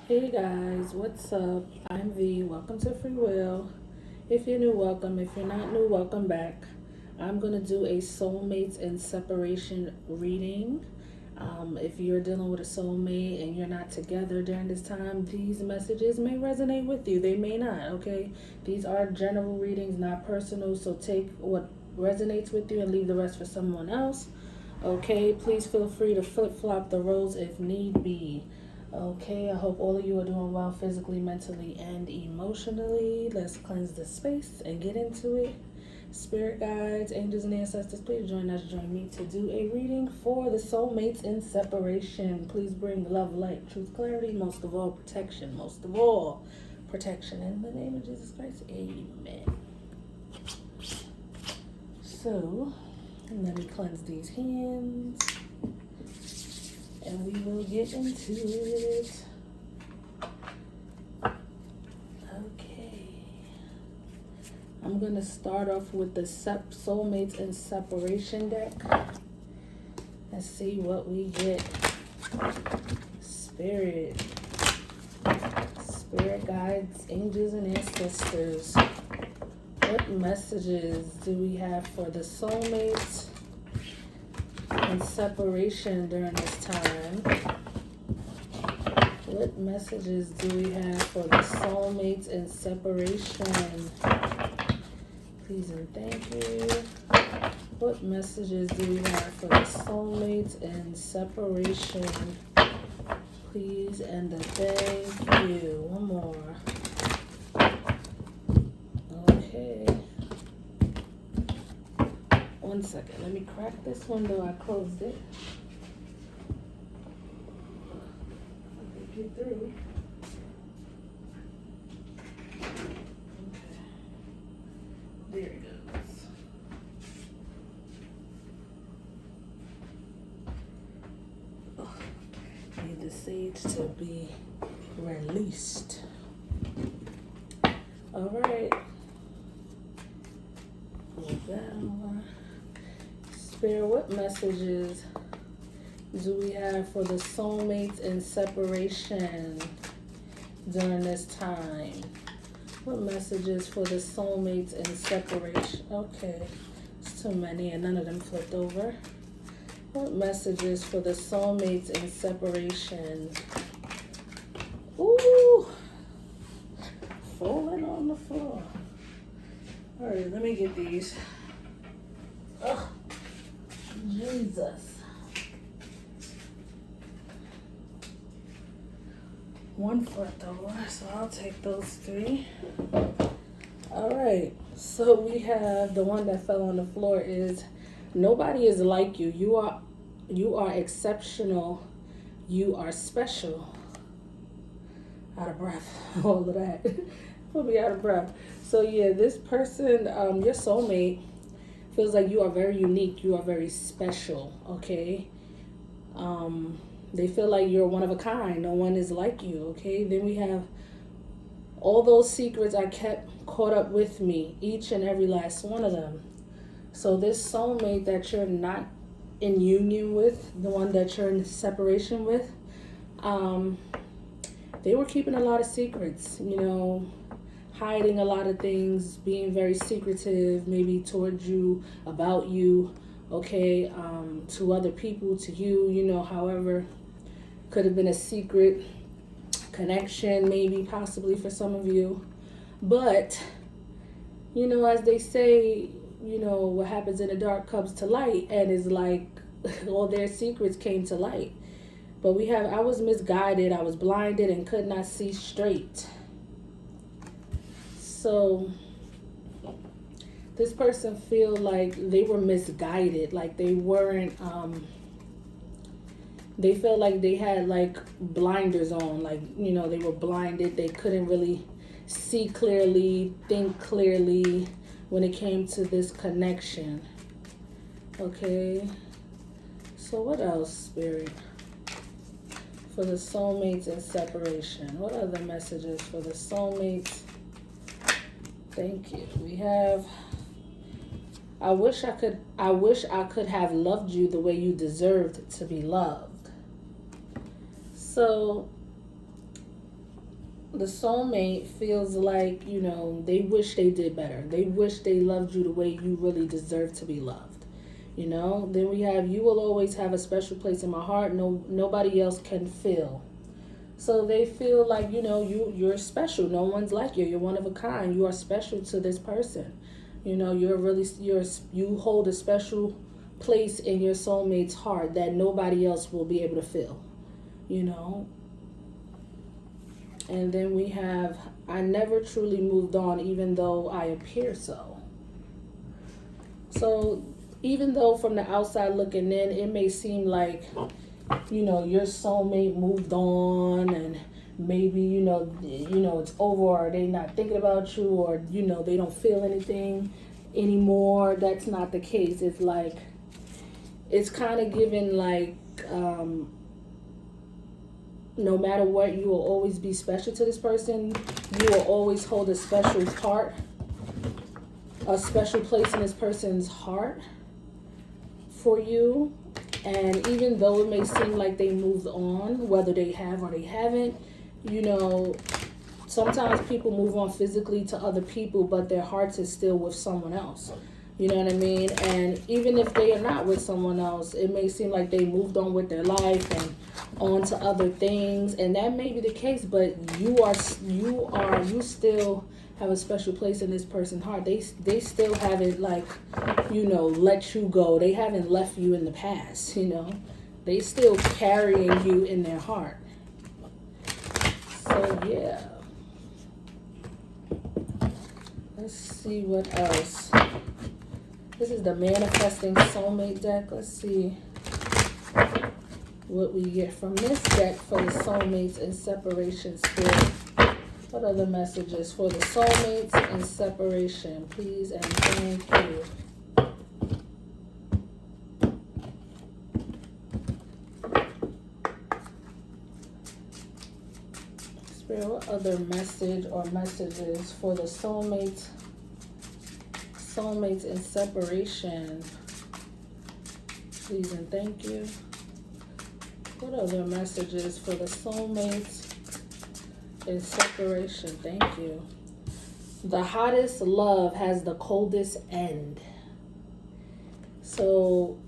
Hey guys, what's up? I'm V. Welcome to Free Will. If you're new, welcome. If you're not new, welcome back. I'm going to do a soulmates and separation reading. If you're dealing with a soulmate and you're not together during this time, these messages may resonate with you. They may not, okay? These are general readings, not personal, so take what resonates with you and leave the rest for someone else. Okay, please feel free to flip-flop the roles if need be. Okay, I hope all of you are doing well physically, mentally, and emotionally. Let's cleanse the space and get into it. Spirit guides, angels, and ancestors, please join me to do a reading for the soulmates in separation. Please bring love, light, truth, clarity, most of all, protection. Most of all, protection. In the name of Jesus Christ, amen. So, let me cleanse these hands. And we will get into it. Okay. I'm going to start off with the Soulmates and Separation deck. And see what we get. Spirit guides, angels, and ancestors. What messages do we have for the soulmates and separation during this time? What messages do we have for the soulmates and separation? Please and thank you. What messages do we have for the soulmates and separation? Please and a thank you. One more. Okay. 1 second. Let me crack this window. I closed it. Get through. Okay. There it goes. Oh, need the sage to be released. All right. Pull that over. Spirit, what messages do we have for the soulmates in separation during this time? What messages for the soulmates in separation? Okay, it's too many and none of them flipped over. What messages for the soulmates in separation? Ooh, falling on the floor. All right, let me get these. Oh, Jesus. 1 foot over, so I'll take those 3. All right, so we have the one that fell on the floor is nobody is like you. You are exceptional. You are special. Out of breath, all of that. Put me out of breath. So yeah, this person, your soulmate, feels like you are very unique. You are very special. Okay. They feel like you're one of a kind. No one is like you, okay? Then we have all those secrets I kept caught up with me, each and every last one of them. So this soulmate that you're not in union with, the one that you're in separation with, they were keeping a lot of secrets, hiding a lot of things, being very secretive, maybe towards you, about you, okay, to other people, to you, however. Could have been a secret connection, maybe, possibly for some of you. But, as they say, what happens in the dark comes to light, and it's like all their secrets came to light. But I was misguided, I was blinded, and could not see straight. So this person feel like they were misguided, like they weren't, they felt like they had like blinders on, like, they were blinded. They couldn't really see clearly, think clearly when it came to this connection. Okay. So what else, Spirit? For the soulmates and separation. What other messages for the soulmates? Thank you. We have, I wish I could have loved you the way you deserved to be loved. So the soulmate feels like, you know, they wish they did better. They wish they loved you the way you really deserve to be loved. You know, then we have, you will always have a special place in my heart. Nobody else can fill. So they feel like, you know, you're special. No one's like you. You're one of a kind. You are special to this person. You know, you hold a special place in your soulmate's heart that nobody else will be able to fill. You know. And then we have, I never truly moved on, even though I appear so. So even though from the outside looking in, it may seem like, you know, your soulmate moved on, and maybe, you know, it's over, or they not thinking about you, or, you know, they don't feel anything anymore. That's not the case. It's like, it's kind of given like, no matter what, you will always be special to this person. You will always hold a special part, a special place in this person's heart for you. And even though it may seem like they moved on, whether they have or they haven't, you know, sometimes people move on physically to other people, but their hearts is still with someone else. You know what I mean? And even if they are not with someone else, it may seem like they moved on with their life and on to other things, and that may be the case, but you still have a special place in this person's heart. They still haven't, like, you know, let you go. They haven't left you in the past, you know. They still carrying you in their heart. So yeah. Let's see what else. This is the Manifesting Soulmate deck. Let's see what we get from this deck for the soulmates and separation spirit. What other messages for the soulmates and separation? Please and thank you. Spirit, what other message or messages for the soulmates and separation? Please and thank you. What other messages for the soulmates and separation? Thank you. The hottest love has the coldest end. So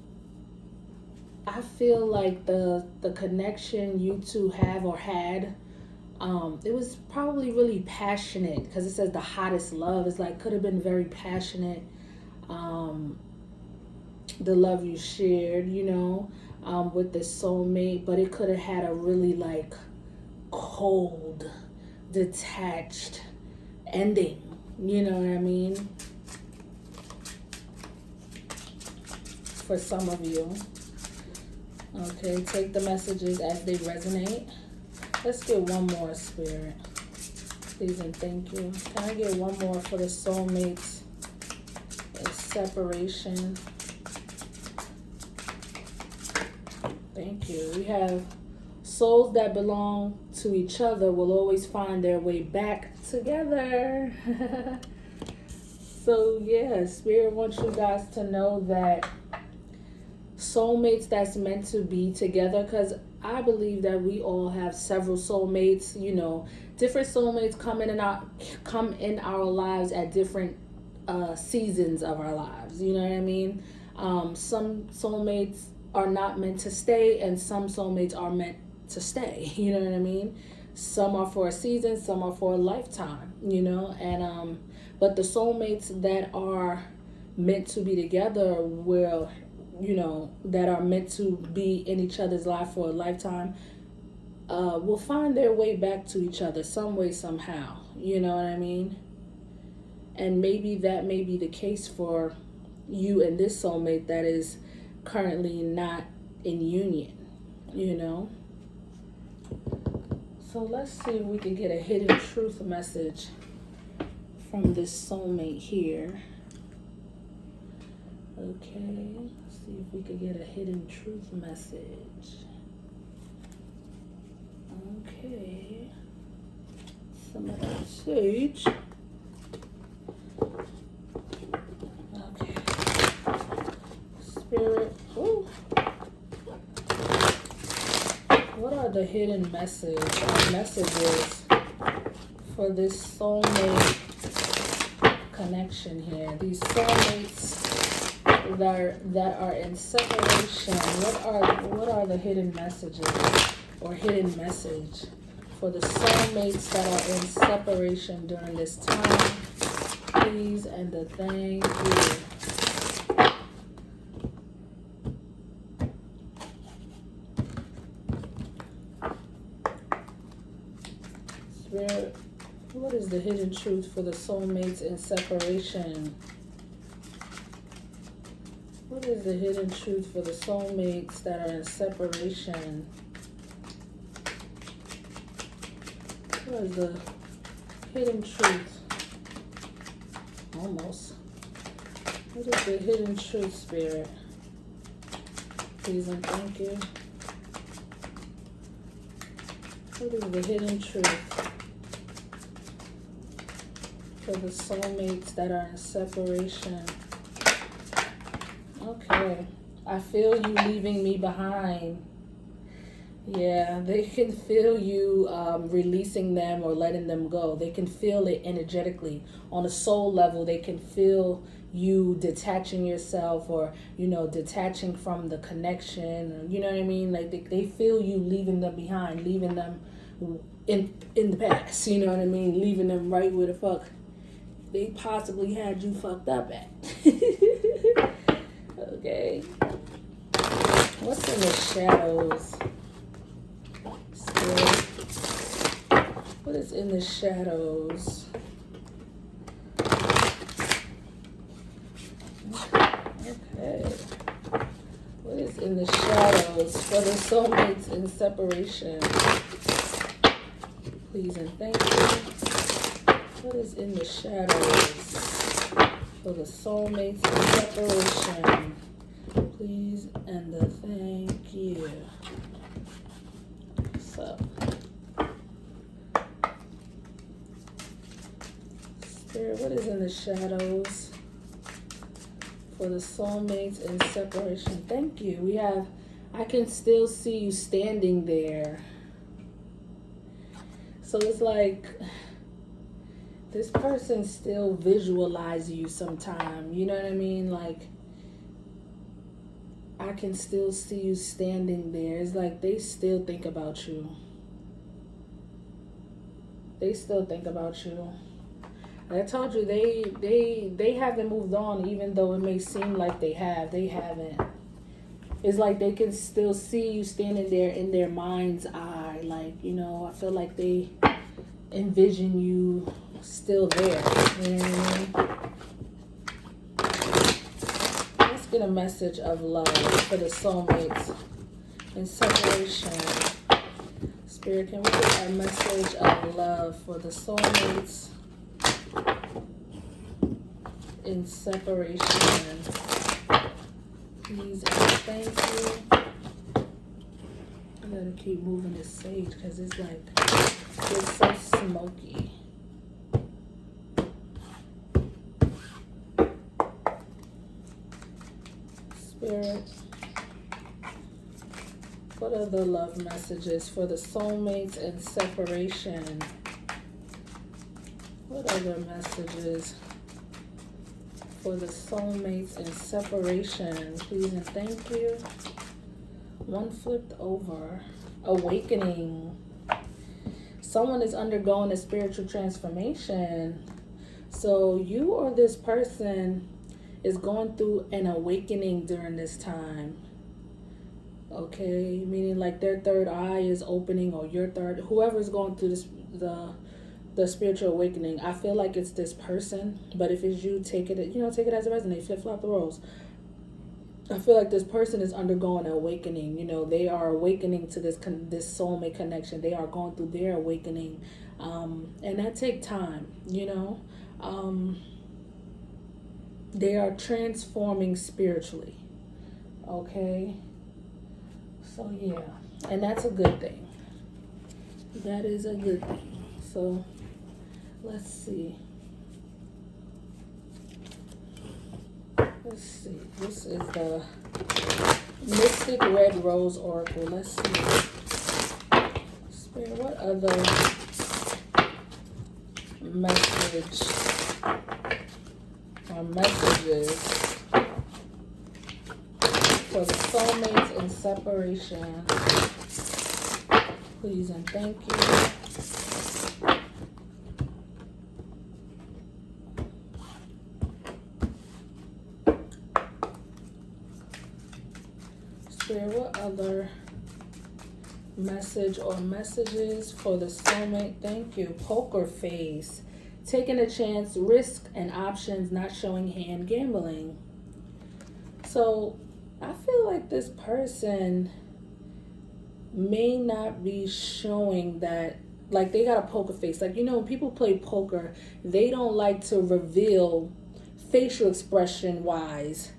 I feel like the connection you two have or had, it was probably really passionate, because it says the hottest love. It's like, could have been very passionate. The love you shared, you know, with the soulmate, but it could have had a really like cold, detached ending. You know what I mean? For some of you. Okay, take the messages as they resonate. Let's get one more, Spirit. Please and thank you. Can I get one more for the soulmates and separation? Thank you. We have souls that belong to each other will always find their way back together. So yeah, Spirit wants you guys to know that soulmates that's meant to be together, because I believe that we all have several soulmates. You know, different soulmates come in our lives at different seasons of our lives. You know what I mean? Some soulmates are not meant to stay, and some soulmates are meant to stay. You know what I mean? Some are for a season, some are for a lifetime. You know, and but the soulmates that are meant to be together will, you know, that are meant to be in each other's life for a lifetime, will find their way back to each other some way, somehow. You know what I mean? And maybe that may be the case for you and this soulmate that is currently not in union, you know? So let's see if we can get a hidden truth message from this soulmate here. Okay, let's see if we can get a hidden truth message. Okay, some of that sage. Okay, Spirit. Ooh. What are the hidden messages for this soulmate connection here. These soulmates that are in separation. What are the hidden messages or hidden message for the soulmates that are in separation during this time? Please and thank you. Spirit, what is the hidden truth for the soulmates in separation? What is the hidden truth for the soulmates that are in separation? What is the hidden truth? Almost. What is the hidden truth, Spirit? Please and thank you. What is the hidden truth for the soulmates that are in separation? Okay. I feel you leaving me behind. Yeah, they can feel you releasing them or letting them go. They can feel it energetically. On a soul level, they can feel you detaching yourself or, detaching from the connection. You know what I mean? Like they feel you leaving them behind, leaving them in the past. You know what I mean? Leaving them right where the fuck they possibly had you fucked up at. Okay. What's in the shadows? What is in the shadows? Okay. What is in the shadows for the soulmates in separation? Please and thank you. What is in the shadows for the soulmates in separation? Please and thank you. So, Spirit, what is in the shadows for the soulmates in separation? Thank you. I can still see you standing there. So it's like this person still visualizes you sometime. You know what I mean? Like, I can still see you standing there. It's like they still think about you. They still think about you. I told you they haven't moved on, even though it may seem like they have. They haven't. It's like they can still see you standing there in their mind's eye. Like, I feel like they envision you still there. You know what I mean? Let's get a message of love for the soulmates in separation. Spirit, can we get a message of love for the soulmates in separation? Please and thank you. I gotta keep moving this sage because it's so smoky. Spirit, what are the love messages for the soulmates in separation? What are the messages for the soulmates in separation? Please and thank you. One flipped over. Awakening. Someone is undergoing a spiritual transformation. So you or this person is going through an awakening during this time. Okay, meaning like their third eye is opening, or your third, whoever's going through this, the spiritual awakening. I feel like it's this person, but if it's you, take it as it resonates. Flip-flop the roles. I feel like this person is undergoing an awakening. They are awakening to this soulmate connection. They are going through their awakening, and that takes time. They are transforming spiritually. Okay. So yeah, and that's a good thing. That is a good thing. So let's see. This is the Mystic Red Rose Oracle. Let's see. Spirit, what other message or messages for the soulmates in separation? Please and thank you. Spirit, what other message or messages for the soulmate? Thank you. Poker face. Taking a chance, risk and options, not showing hand, gambling. So I feel like this person may not be showing that, like, they got a poker face. Like, you know, when people play poker, they don't like to reveal facial expression wise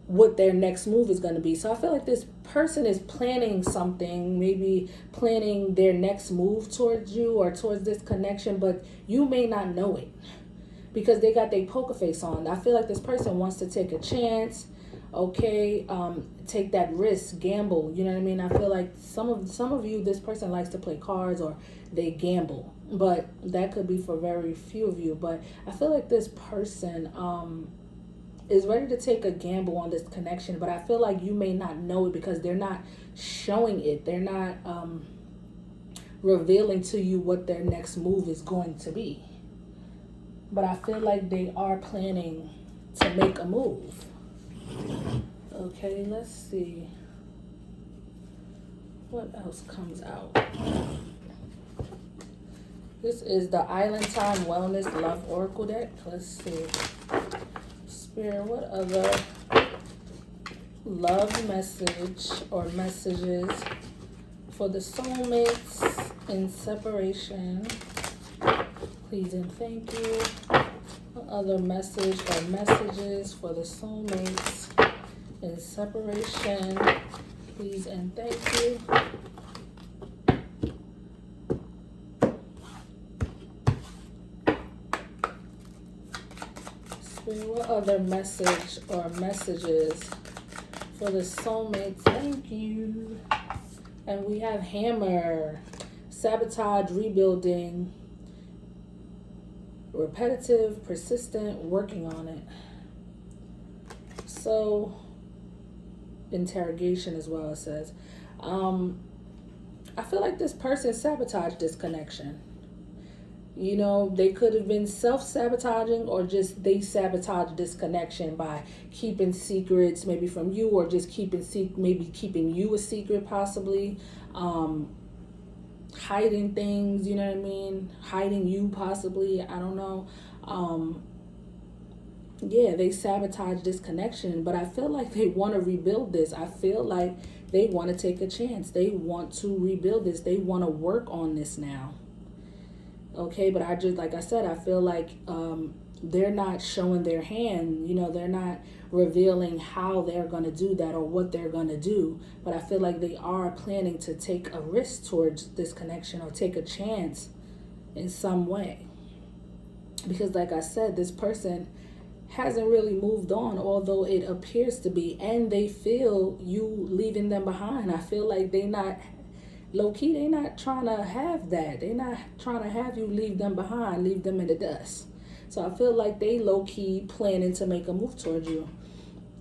what their next move is going to be. So I feel like this person is planning something, maybe planning their next move towards you or towards this connection, but you may not know it because they got their poker face on. I feel like this person wants to take a chance, okay, take that risk, gamble, you know what I mean? I feel like some of you, this person likes to play cards or they gamble, but that could be for very few of you. But I feel like this person is ready to take a gamble on this connection, but I feel like you may not know it because they're not showing it. They're not revealing to you what their next move is going to be. But I feel like they are planning to make a move. Okay, let's see what else comes out. This is the Island Time Wellness Love Oracle deck. Let's see. Spirit, what other love message or messages for the soulmates in separation? Please and thank you. What other message or messages for the soulmates in separation? Please and thank you. Spirit, what other message or messages for the soulmates? Thank you. And we have Hammer, sabotage, rebuilding, repetitive, persistent, working on it. So, interrogation as well, it says. I feel like this person sabotaged this connection. You know, they could have been self-sabotaging or just they sabotaged this connection by keeping secrets maybe from you or just keeping you a secret possibly. Hiding things, you know what I mean? Hiding you possibly, I don't know. Yeah, they sabotage this connection, but I feel like they want to rebuild this. I feel like they want to take a chance. They want to rebuild this. They want to work on this now. Okay, but I just, like I said, I feel like they're not showing their hand. You know, they're not revealing how they're going to do that or what they're going to do. But I feel like they are planning to take a risk towards this connection or take a chance in some way. Because like I said, this person hasn't really moved on, although it appears to be, and they feel you leaving them behind. I feel like they not, low-key, they not trying to have that. They're not trying to have you leave them behind, leave them in the dust. So I feel like they low-key planning to make a move towards you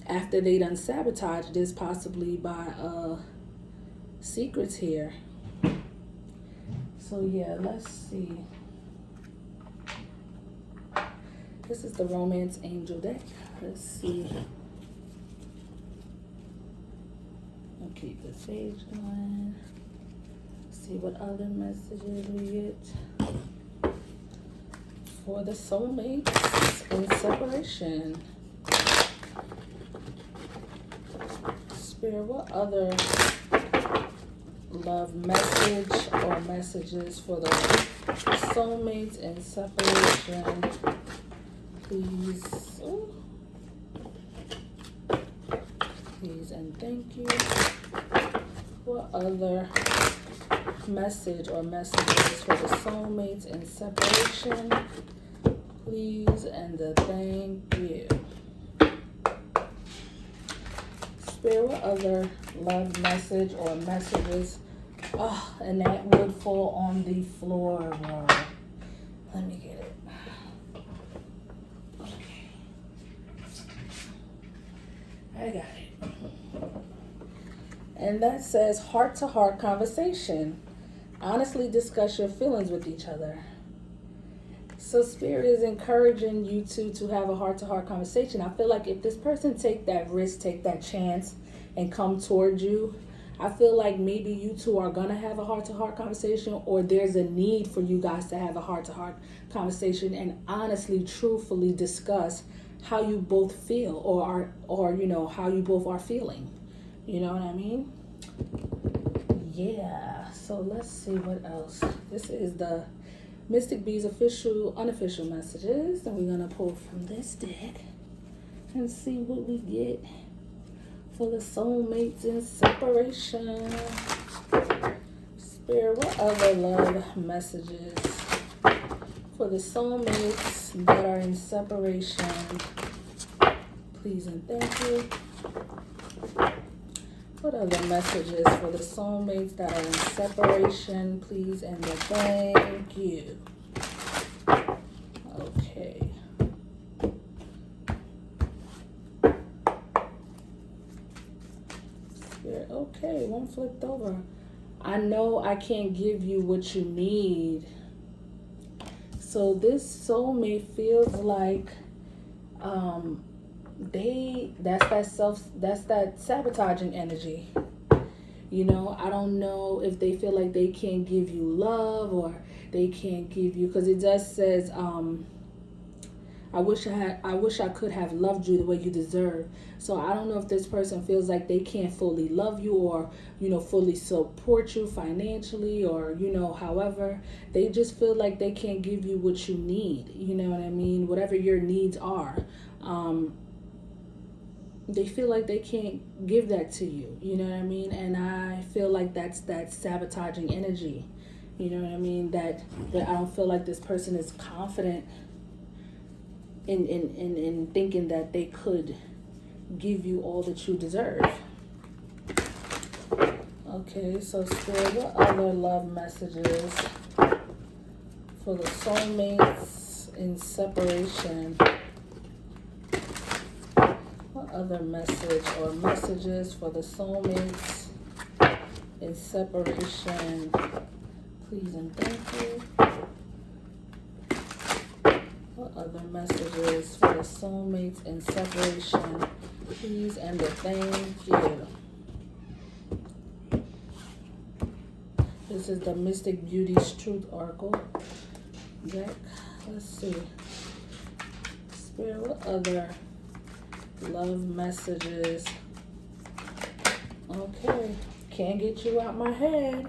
after they done sabotage this possibly by secrets here. So yeah, let's see. This is the Romance Angel deck. Let's see. I'll keep the sage going. See what other messages we get for the soulmates in separation. Spirit, what other love message or messages for the soulmates in separation? Please. Ooh. Please and thank you. What other message or messages for the soulmates in separation? Please and thank you. Spirit, what other love message or messages? Oh, and that would fall on the floor. Let me get it. And that says heart-to-heart conversation. Honestly discuss your feelings with each other. So Spirit is encouraging you to have a heart-to-heart conversation. I feel like if this person take that risk, take that chance, and come towards you, I feel like maybe you two are going to have a heart-to-heart conversation, or there's a need for you guys to have a heart-to-heart conversation and honestly, truthfully discuss how you both feel, or you know, how you both are feeling. You know what I mean? Yeah. So let's see what else. This is the Mystic Bees official, unofficial messages, and we're going to pull from this deck and see what we get for the soulmates in separation. Spirit, what other love messages for the soulmates that are in separation? Please and thank you. What other messages for the soulmates that are in separation? Please and thank you. Okay. Spirit, okay, one flipped over. I know I can't give you what you need. So this soulmate feels like that's that sabotaging energy. You know, I don't know if they feel like they can't give you love, or they can't give you, because it just says I wish I could have loved you the way you deserve. So I don't know if this person feels like they can't fully love you, or, you know, fully support you financially, or, you know, however. They just feel like they can't give you what you need. You know what I mean? Whatever your needs are. They feel like they can't give that to you. You know what I mean? And I feel like that's that sabotaging energy. You know what I mean? That I don't feel like this person is confident in thinking that they could give you all that you deserve. Okay, so Spirit, what other love messages for the soulmates in separation? What other message or messages for the soulmates in separation? Please and thank you. What other messages for the soulmates in separation? Please and thank you. This is the Mystic Beauty's Truth Oracle deck. Let's see. Spirit, what other love messages? Okay. Can't get you out my head.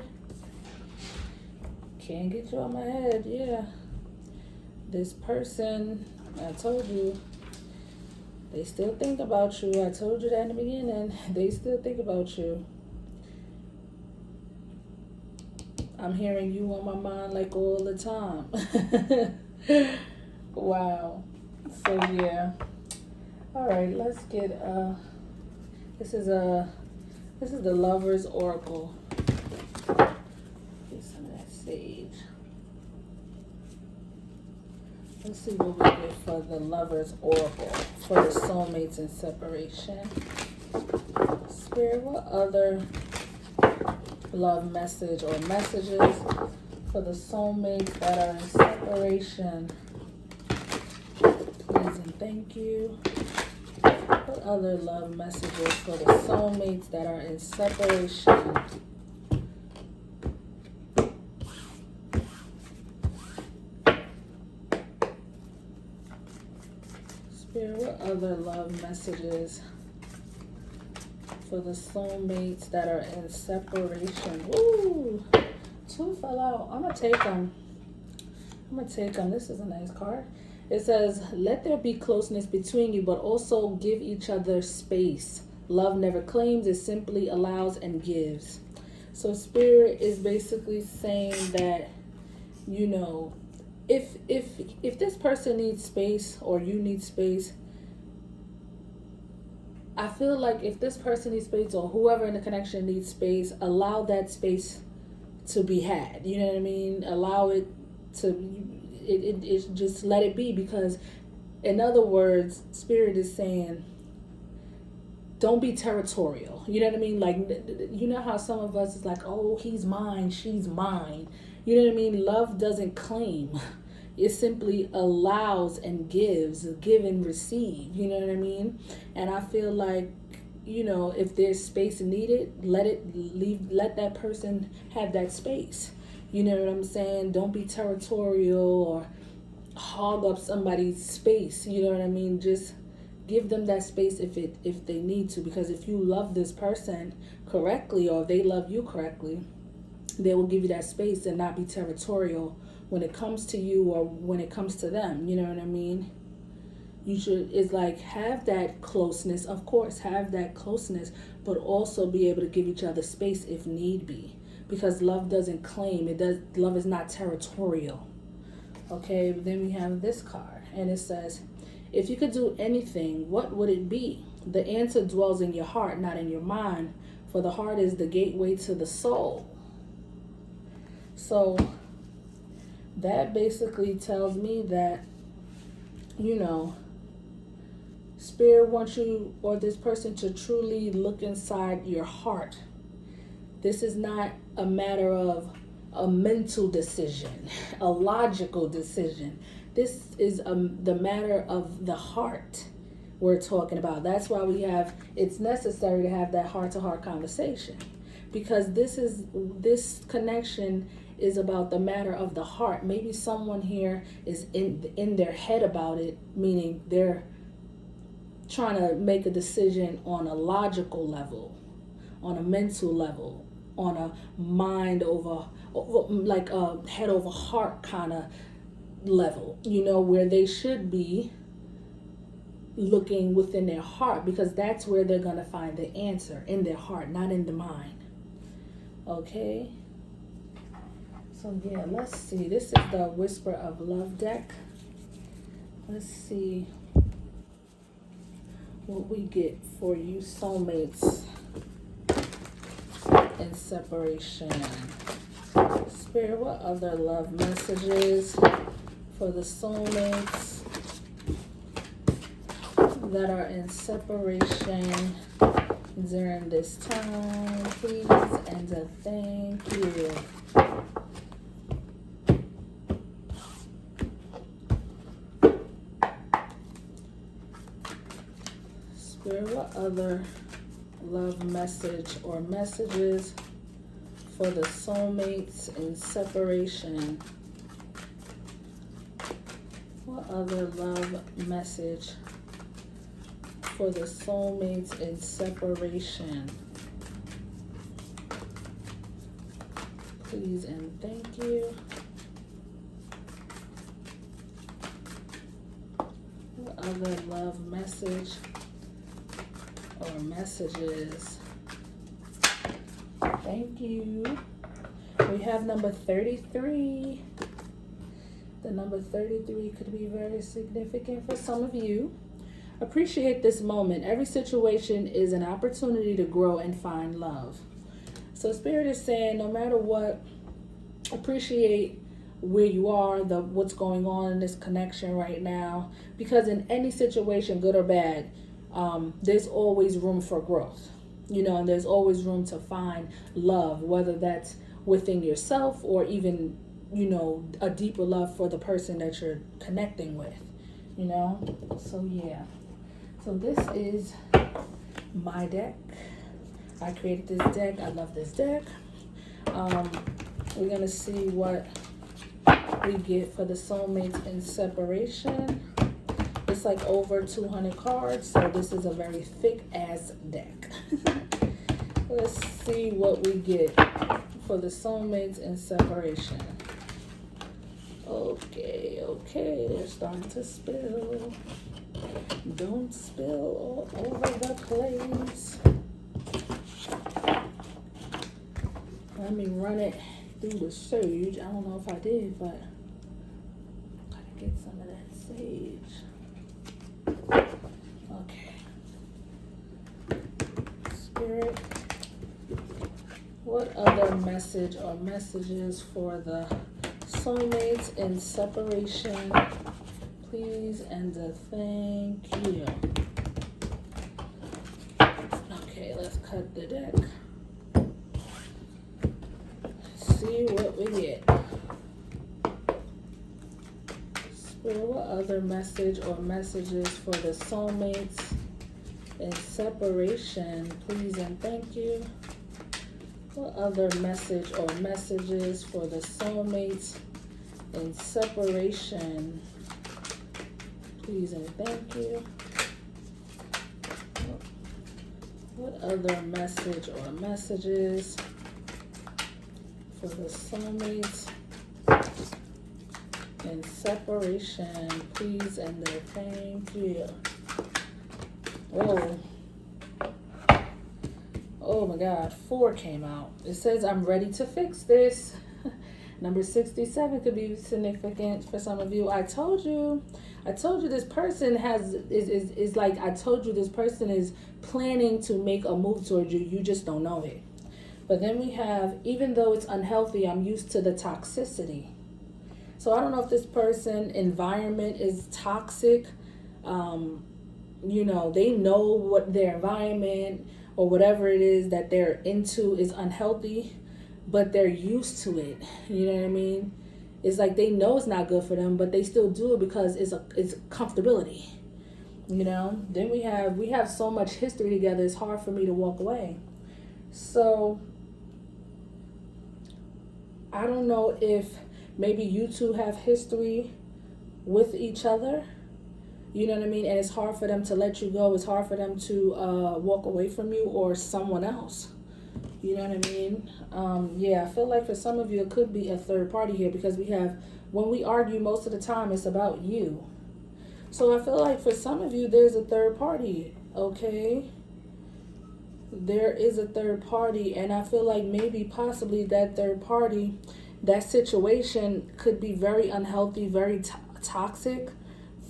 Can't get you out my head, yeah. This person, I told you, they still think about you. I told you that in the beginning. They still think about you. I'm hearing you on my mind like all the time. Wow. So yeah. All right, let's get this is the Lover's Oracle. Get some of that sage. Let's see what we get for the Lover's Oracle for the soulmates in separation. Spirit, what other love message or messages for the soulmates that are in separation? Please and thank you. What other love messages for the soulmates that are in separation? Spirit, what other love messages for the soulmates that are in separation? Ooh, 2 fell out. I'm going to take them. This is a nice card. It says, let there be closeness between you, but also give each other space. Love never claims, it simply allows and gives. So Spirit is basically saying that, you know, if this person needs space, or you need space, I feel like if this person needs space, or whoever in the connection needs space, allow that space to be had. You know what I mean? Allow it to, it just let it be, because in other words, Spirit is saying don't be territorial. You know what I mean? Like, you know how some of us is like, oh, he's mine, she's mine. You know what I mean? Love doesn't claim. It simply allows and gives, give and receive. You know what I mean? And I feel like, you know, if there's space needed, let that person have that space. You know what I'm saying? Don't be territorial or hog up somebody's space. You know what I mean? Just give them that space if they need to, because if you love this person correctly, or if they love you correctly, they will give you that space and not be territorial when it comes to you or when it comes to them. You know what I mean? You should, it's like, have that closeness, of course, have that closeness, but also be able to give each other space if need be, because love doesn't claim. Love is not territorial. Okay, but then we have this card, and it says, if you could do anything, what would it be? The answer dwells in your heart, not in your mind, for the heart is the gateway to the soul. So that basically tells me that, you know, Spirit wants you or this person to truly look inside your heart. This is not a matter of a mental decision, a logical decision. This is the matter of the heart we're talking about. That's why it's necessary to have that heart-to-heart conversation, because this connection is about the matter of the heart. Maybe someone here is in their head about it, meaning they're trying to make a decision on a logical level, on a mental level, on a mind over like a head over heart kind of level, you know, where they should be looking within their heart, because that's where they're going to find the answer, in their heart, not in the mind. Okay, so yeah, let's see. This is the Whisper of Love deck. Let's see what we get for you soulmates in separation. Spirit, what other love messages for the soulmates that are in separation during this time, please, and thank you. Spirit, what other love message or messages for the soulmates in separation? What other love message for the soulmates in separation? Please and thank you. What other love message or messages? Thank you. We have number 33. The number 33 could be very significant for some of you. Appreciate this moment. Every situation is an opportunity to grow and find love. So Spirit is saying, no matter what, appreciate where you are, what's going on in this connection right now, because in any situation, good or bad, there's always room for growth, you know, and there's always room to find love, whether that's within yourself or even, you know, a deeper love for the person that you're connecting with, you know. So yeah, so this is my deck. I created this deck. I love this deck. We're gonna see what we get for the soulmates in separation. It's like over 200 cards, so this is a very thick ass deck. Let's see what we get for the soulmates in separation. Okay, they're starting to spill. Don't spill all over the place. Let me run it through the sage. I don't know if I did, but gotta get some of that sage. Okay. Spirit, what other message or messages for the soulmates in separation, please, and thank you. let's cut the deck. See what we get. Spirit, what other message or messages for the soulmates in separation, please and thank you. What other message or messages for the soulmates in separation, please and thank you. What other message or messages for the soulmates in separation, please and thank you. Whoa. Oh my God, 4 came out. It says, I'm ready to fix this. Number 67 could be significant for some of you. I told you this person is like, I told you this person is planning to make a move towards you. You just don't know it. But then we have, even though it's unhealthy, I'm used to the toxicity. So I don't know if this person environment is toxic. You know, they know what their environment or whatever it is that they're into is unhealthy, but they're used to it. You know what I mean? It's like they know it's not good for them, but they still do it because it's comfortability. You know? Then we have so much history together, it's hard for me to walk away. So I don't know if maybe you two have history with each other. You know what I mean? And it's hard for them to let you go. It's hard for them to walk away from you or someone else. You know what I mean? Yeah, I feel like for some of you, it could be a third party here because we have, when we argue, most of the time, it's about you. So I feel like for some of you, there's a third party, okay? There is a third party, and I feel like maybe possibly that third party, that situation could be very unhealthy, very toxic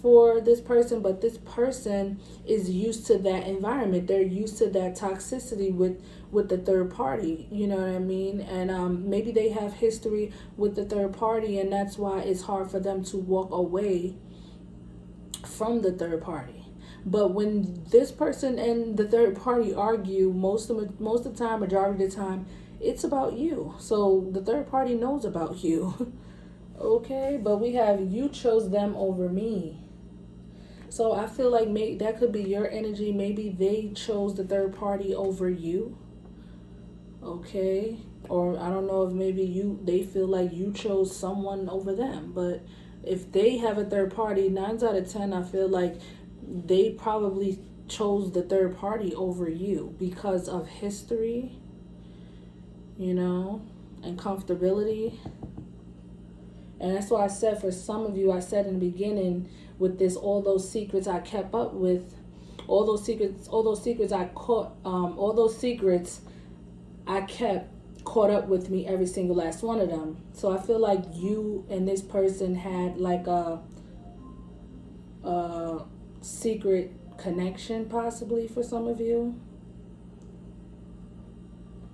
for this person, but this person is used to that environment. They're used to that toxicity with the third party, you know what I mean? And maybe they have history with the third party, and that's why it's hard for them to walk away from the third party. But when this person and the third party argue, most of the time, majority of the time, it's about you. So the third party knows about you. Okay, but we have, you chose them over me. So I feel like that could be your energy. Maybe they chose the third party over you. Okay, or I don't know if maybe they feel like you chose someone over them. But if they have a third party, 9 out of 10, I feel like they probably chose the third party over you because of history, you know, and comfortability. And that's why I said for some of you, I said in the beginning with this, all those secrets I kept up with, all those secrets I caught, all those secrets I kept caught up with me, every single last one of them. So I feel like you and this person had like a secret connection possibly for some of you.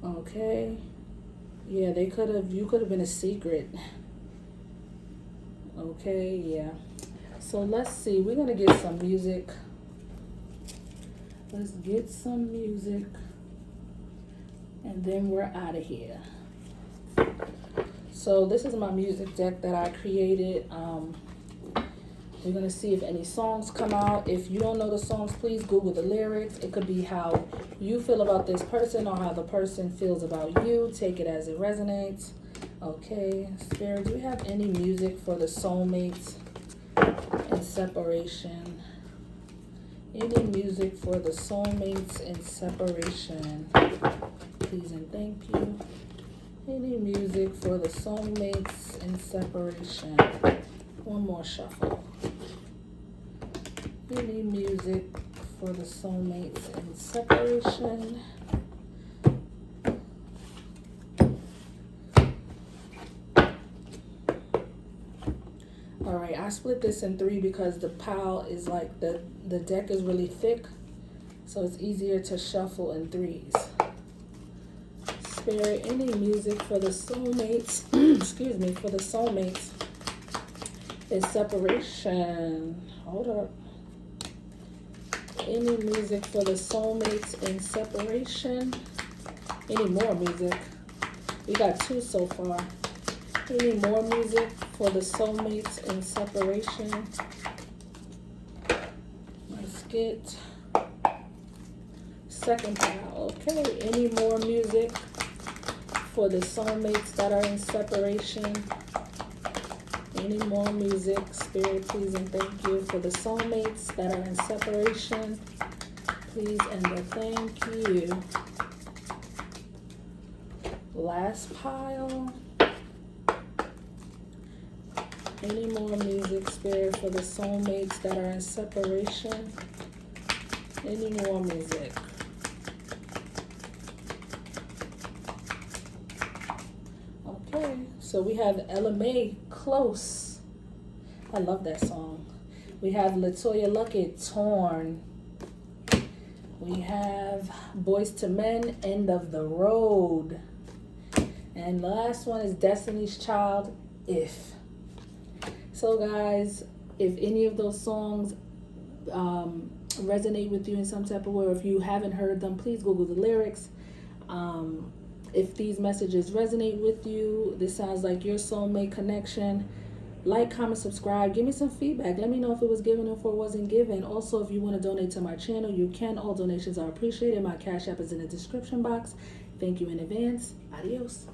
Okay. Yeah, you could have been a secret. Okay, yeah. So let's see. We're going to get some music. Let's get some music. And then we're out of here. So this is my music deck that I created. We're going to see if any songs come out. If you don't know the songs, please Google the lyrics. It could be how you feel about this person or how the person feels about you. Take it as it resonates. Okay, Spirit, do we have any music for the soulmates in separation? Any music for the soulmates in separation? Please and thank you. Any music for the soulmates in separation? One more shuffle. Any music for the soulmates in separation? All right, I split this in 3 because the pile is like, the deck is really thick, so it's easier to shuffle in 3s. Spirit, any music for the soulmates, excuse me, for the soulmates in separation? Hold up. Any music for the soulmates in separation? Any more music? We got 2 so far. Any more music for the soulmates in separation? Let's get second pile. Okay, any more music for the soulmates that are in separation? Any more music, Spirit, please and thank you, for the soulmates that are in separation? Please and thank you. Last pile. Any more music, Spirit, for the soulmates that are in separation? Any more music? Okay, so we have LMA, Close. I love that song. We have Latoya Luckett, Torn. We have Boyz II Men, End of the Road. And the last one is Destiny's Child, If. So guys, if any of those songs resonate with you in some type of way, or if you haven't heard them, please Google the lyrics. If these messages resonate with you, this sounds like your soulmate connection, like, comment, subscribe, give me some feedback. Let me know if it was given or if it wasn't given. Also, if you want to donate to my channel, you can. All donations are appreciated. My Cash App is in the description box. Thank you in advance. Adios.